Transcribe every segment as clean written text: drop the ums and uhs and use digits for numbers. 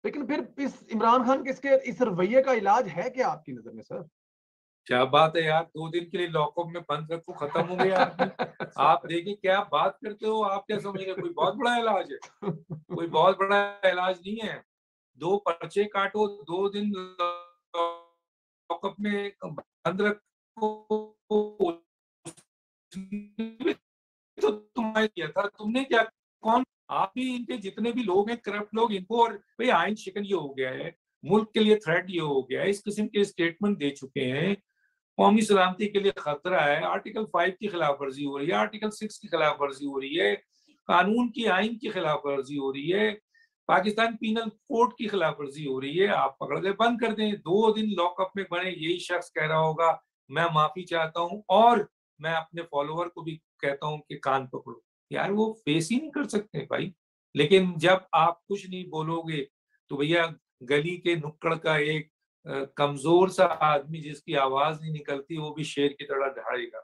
لیکن پھر اس عمران خان کے اس رویے کا علاج ہے کیا آپ کی نظر میں سر؟ کیا بات ہے یار، 2 دن کے لیے لاک اپ میں بند رکھو، ختم ہو گیا آدمی. آپ دیکھیں کیا بات کرتے ہو، آپ کیا سمجھ رہے، کوئی بہت بڑا علاج ہے؟ کوئی بہت بڑا علاج نہیں ہے. 2 پرچے کاٹو، 2 دن لاک اپ میں بند رکھو. تو تمہیں کیا تھا، تم نے کیا، کون آپ بھی ان کے جتنے بھی لوگ ہیں کرپٹ لوگ، ان کو، اور بھئی آئین شکن یہ ہو گیا ہے، ملک کے لیے تھریٹ یہ ہو گیا ہے، اس قسم کے اسٹیٹمنٹ دے چکے ہیں، قومی سلامتی کے لیے خطرہ ہے، آرٹیکل 5 کی خلاف ورزی ہو رہی ہے، آرٹیکل 6 کی خلاف ورزی ہو رہی ہے، قانون کی آئین کی خلاف ورزی ہو رہی ہے، پاکستان پینل کوڈ کی خلاف ورزی ہو رہی ہے. آپ پکڑ کے بند کر دیں، 2 دن لاک اپ میں بڑے. یہی شخص کہہ رہا ہوگا میں معافی چاہتا ہوں، اور میں اپنے فالوور کو بھی کہتا ہوں کہ کان پکڑو. یار وہ فیس ہی نہیں کر سکتے بھائی. لیکن جب آپ کچھ نہیں بولو گے تو بھیا گلی کے نکڑ کا ایک کمزور سا آدمی جس کی آواز نہیں نکلتی، وہ بھی شیر کی طرح دہائے گا.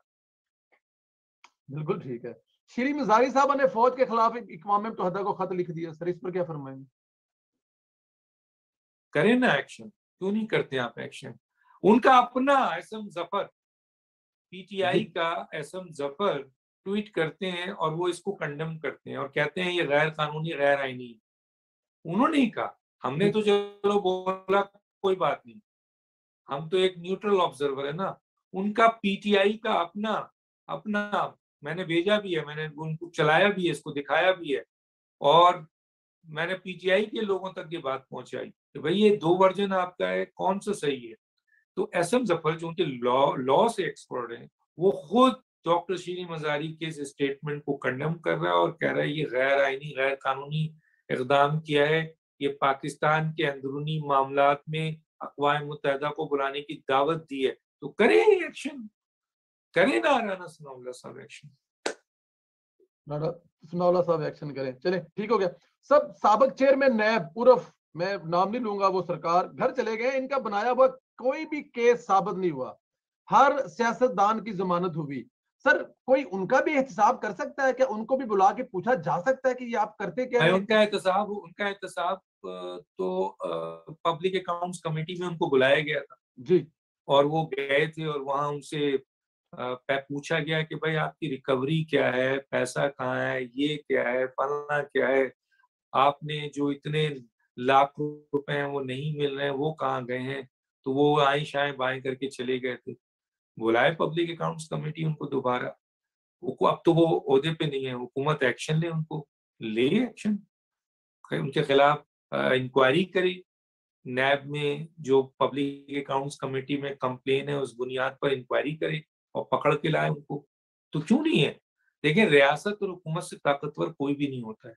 بالکل ٹھیک ہے. شیریں مزاری صاحبہ نے فوج کے خلاف اقوام متحدہ کو خط لکھ دیا سر، اس پر کیا فرمائیں گے؟ کریں نا ایکشن، کیوں نہیں کرتے آپ ایکشن؟ ان کا اپنا ایسم ظفر، پی ٹی آئی کا ایسم ظفر ٹویٹ کرتے ہیں اور وہ اس کو کنڈم کرتے ہیں اور کہتے ہیں یہ غیر قانونی، غیر آئینی. انہوں نے ہی کہا، ہم نے تو چلو بولا کوئی بات نہیں، ہم تو ایک نیوٹرل آبزرور ہے نا. ان کا پی ٹی آئی کا اپنا میں نے بھیجا بھی ہے، میں نے ان کو چلایا بھی ہے، اس کو دکھایا بھی ہے، اور میں نے پی ٹی آئی کے لوگوں تک یہ بات پہنچائی کہ بھئی یہ 2 ورژن آپ کا ہے، کون سا صحیح ہے؟ تو ایس ایم ظفر جو ان کے لا سے ایکسپرٹ ہیں، وہ خود ڈاکٹر شیریں مزاری کے اس اسٹیٹمنٹ کو کنڈم کر رہا ہے اور کہہ رہا ہے یہ غیر آئینی، غیر قانونی اقدام کیا ہے، یہ پاکستان کے اندرونی معاملات میں اقوام متحدہ کو بلانے کی دعوت دی ہے. تو کریں ایکشن، کریں نا رانا ثناء اللہ صاحب ایکشن. ثناء اللہ صاحب ایکشن کریں. چلیں ٹھیک ہو گیا. سب سابق چیئرمین نیب عرف، میں نام نہیں لوں گا، وہ سرکار گھر چلے گئے. ان کا بنایا ہوا کوئی بھی کیس ثابت نہیں ہوا، ہر سیاستدان کی ضمانت ہوئی. سر کوئی ان کا بھی احتساب کر سکتا ہے کیا؟ ان کو بھی بلا کے پوچھا جا سکتا ہے کہ یہ آپ کرتے کیا ہیں؟ ان کا احتساب تو پبلک اکاؤنٹس کمیٹی میں ان کو بلایا گیا تھا جی، اور وہ گئے تھے اور وہاں ان سے پوچھا گیا کہ بھائی آپ کی ریکوری کیا ہے، پیسہ کہاں ہے، یہ کیا ہے، فلانا کیا ہے، آپ نے جو اتنے لاکھ روپے ہیں وہ نہیں مل رہے ہیں، وہ کہاں گئے ہیں. تو وہ آئیں شائیں بائیں کر کے چلے گئے تھے. بلائے پبلک اکاؤنٹس کمیٹی ان کو دوبارہ. اب تو وہ عہدے پہ نہیں ہے، حکومت ایکشن لے، ان کو لے ایکشن، ان کے خلاف انکوائری کرے. نیب میں جو پبلک اکاؤنٹس کمیٹی میں کمپلین ہے اس بنیاد پر انکوائری کرے اور پکڑ کے لائے ان کو. تو کیوں نہیں ہے؟ دیکھیں ریاست اور حکومت سے طاقتور کوئی بھی نہیں ہوتا ہے.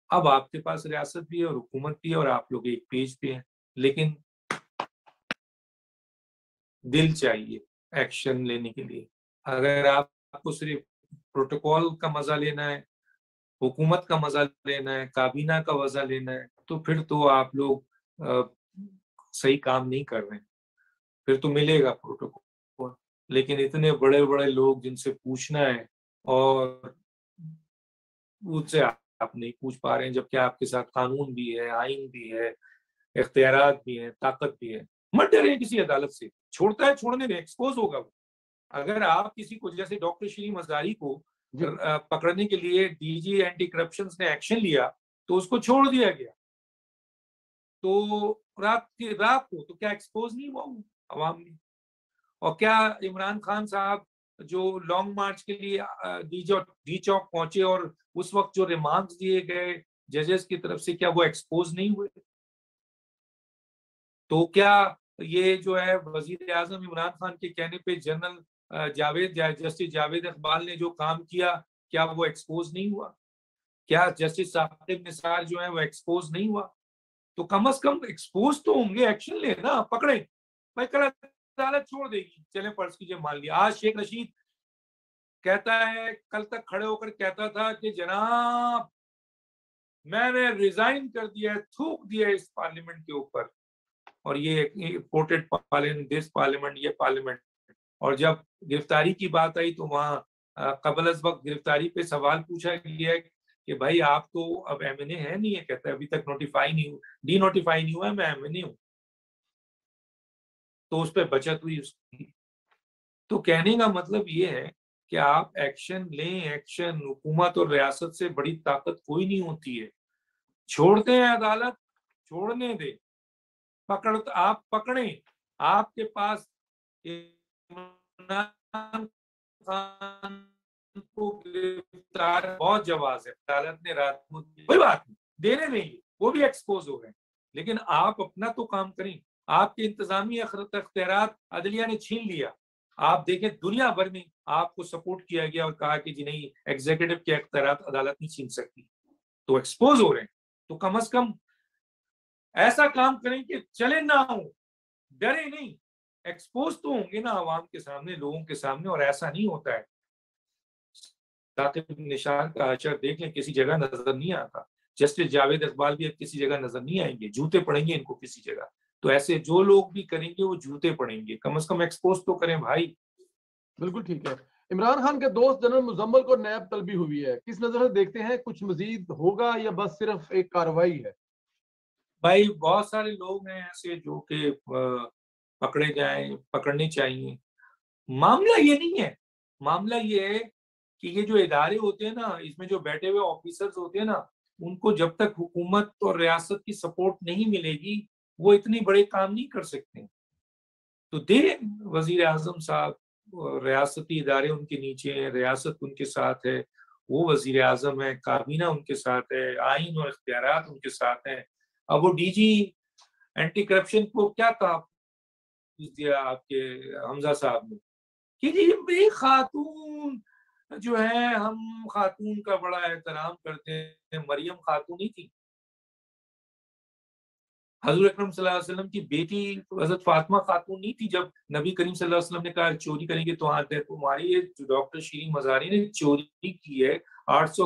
اب آپ کے پاس ریاست بھی ہے اور حکومت بھی ہے اور آپ لوگ ایک پیج پہ ہیں، لیکن دل چاہیے ایکشن لینے کے لیے. اگر آپ کو صرف پروٹوکول کا مزہ لینا ہے، حکومت کا مزہ لینا ہے، کابینہ کا مزہ لینا ہے، تو پھر تو آپ لوگ صحیح کام نہیں کر رہے ہیں. پھر تو ملے گا پروٹوکول، لیکن اتنے بڑے بڑے لوگ جن سے پوچھنا ہے اور ان سے آپ نہیں پوچھ پا رہے ہیں، جبکہ آپ کے ساتھ قانون بھی ہے، آئین بھی ہے، اختیارات بھی ہیں، طاقت بھی ہے. مت ڈریں کسی عدالت سے، چھوڑتا ہے چھوڑنے دیں، ایکسپوز ہوگا وہ. اگر آپ کسی کو، جیسے ڈاکٹر شیریں مزاری کو پکڑنے کے لیے ڈی جی اینٹی کرپشن نے ایکشن لیا تو اس کو چھوڑ دیا گیا، تو رات کو تو کیا ایکسپوز نہیں ہوا عوام میں؟ اور کیا عمران خان صاحب جو لانگ مارچ کے لیے ڈی چوک پہنچے اور اس وقت جو ریمارکس دیے گئے ججز کی طرف سے، کیا وہ ایکسپوز نہیں ہوئے؟ تو کیا یہ جو ہے وزیر اعظم عمران خان کے کہنے پہ جنرل جسٹس جاوید اقبال نے جو کام کیا، کیا وہ ایکسپوز نہیں ہوا؟ کیا جسٹس ثاقب نثار جو ہے وہ ایکسپوز نہیں ہوا؟ تو کم از کم ایکسپوز تو ہوں گے، ایکشن لے نا، پکڑیں. بھائی کل عدالت چھوڑ دے گی، چلیں فرض کیجئے مان لیا آج شیخ رشید کہتا ہے، کل تک کھڑے ہو کر کہتا تھا کہ جناب میں نے ریزائن کر دیا ہے، تھوک دیا ہے اس پارلیمنٹ کے اوپر، اور یہ امپورٹڈ پارلیمنٹ، دس پارلیمنٹ، یہ پارلیمنٹ. اور جب گرفتاری کی بات آئی تو وہاں قبل از وقت گرفتاری پہ سوال پوچھا گیا کہ بھائی آپ تو اب MNA ہے نہیں ہے، کہتا ہے ابھی تک نوٹیفائی نہیں ہوں، ڈی نوٹیفائی نہیں ہوا ہے، میں MNA ہوں. تو اس پہ بچت ہوئی اس کی. تو کہنے کا مطلب یہ ہے کہ آپ ایکشن لیں. ایکشن حکومت اور ریاست سے بڑی طاقت کوئی نہیں ہوتی ہے. چھوڑتے ہیں عدالت، چھوڑنے دے. آپ پکڑیں. آپ کے پاس عمران خان کو گرفتار بہت جواز ہے، عدالت نے رات کو کوئی بات نہیں دینے نہیں، وہ بھی ایکسپوز ہو گئے. لیکن آپ اپنا تو کام کریں. آپ کے انتظامی اختیارات عدلیہ نے چھین لیا. آپ دیکھیں دنیا بھر میں آپ کو سپورٹ کیا گیا اور کہا کہ جی نہیں، ایگزیکٹو کے اختیارات عدالت نہیں چھین سکتی. تو ایکسپوز ہو رہے ہیں، تو کم از کم ایسا کام کریں کہ چلے نہ ہوں، ڈرے نہیں. ایکسپوز تو ہوں گے نا عوام کے سامنے، لوگوں کے سامنے، اور ایسا نہیں ہوتا ہے. ثاقب نشان کا حشر دیکھ لیں، کسی جگہ نظر نہیں آتا. جسٹس جاوید اقبال بھی اب کسی جگہ نظر نہیں آئیں گے، جوتے پڑیں گے ان کو کسی جگہ. تو ایسے جو لوگ بھی کریں گے وہ جوتے پڑیں گے. کم از کم ایکسپوز تو کریں بھائی. بالکل ٹھیک ہے. عمران خان کے دوست جنرل مزمل کو نیب طلبی ہوئی ہے، کس نظر سے دیکھتے ہیں؟ کچھ مزید ہوگا یا بس صرف ایک کارروائی ہے؟ بھائی بہت سارے لوگ ہیں ایسے جو کہ پکڑے جائیں، پکڑنے چاہیے. معاملہ یہ نہیں ہے. معاملہ یہ ہے کہ یہ جو ادارے ہوتے ہیں نا، اس میں جو بیٹھے ہوئے آفیسرز ہوتے ہیں نا، ان کو جب تک حکومت اور ریاست کی سپورٹ نہیں ملے گی وہ اتنے بڑے کام نہیں کر سکتے. تو وزیر اعظم صاحب، ریاستی ادارے ان کے نیچے ہیں، ریاست ان کے ساتھ ہے، وہ وزیر اعظم ہے، کابینہ ان کے ساتھ ہے، آئین اور اختیارات ان کے ساتھ ہیں. اب وہ ڈی جی اینٹی کرپشن کو کیا کہا دیا آپ کے حمزہ صاحب نے کہ جی خاتون جو ہے، ہم خاتون کا بڑا احترام کرتے ہیں. مریم خاتون ہی تھی. حضور اکرم صلی اللہ علیہ وسلم کی بیٹی حضرت فاطمہ خاتون نہیں تھی. جب نبی کریم صلی اللہ علیہ وسلم نے کہا چوری کریں گے تو ہاتھ ہے، تمہاری ڈاکٹر شیریں مزاری نے چوری کی ہے 800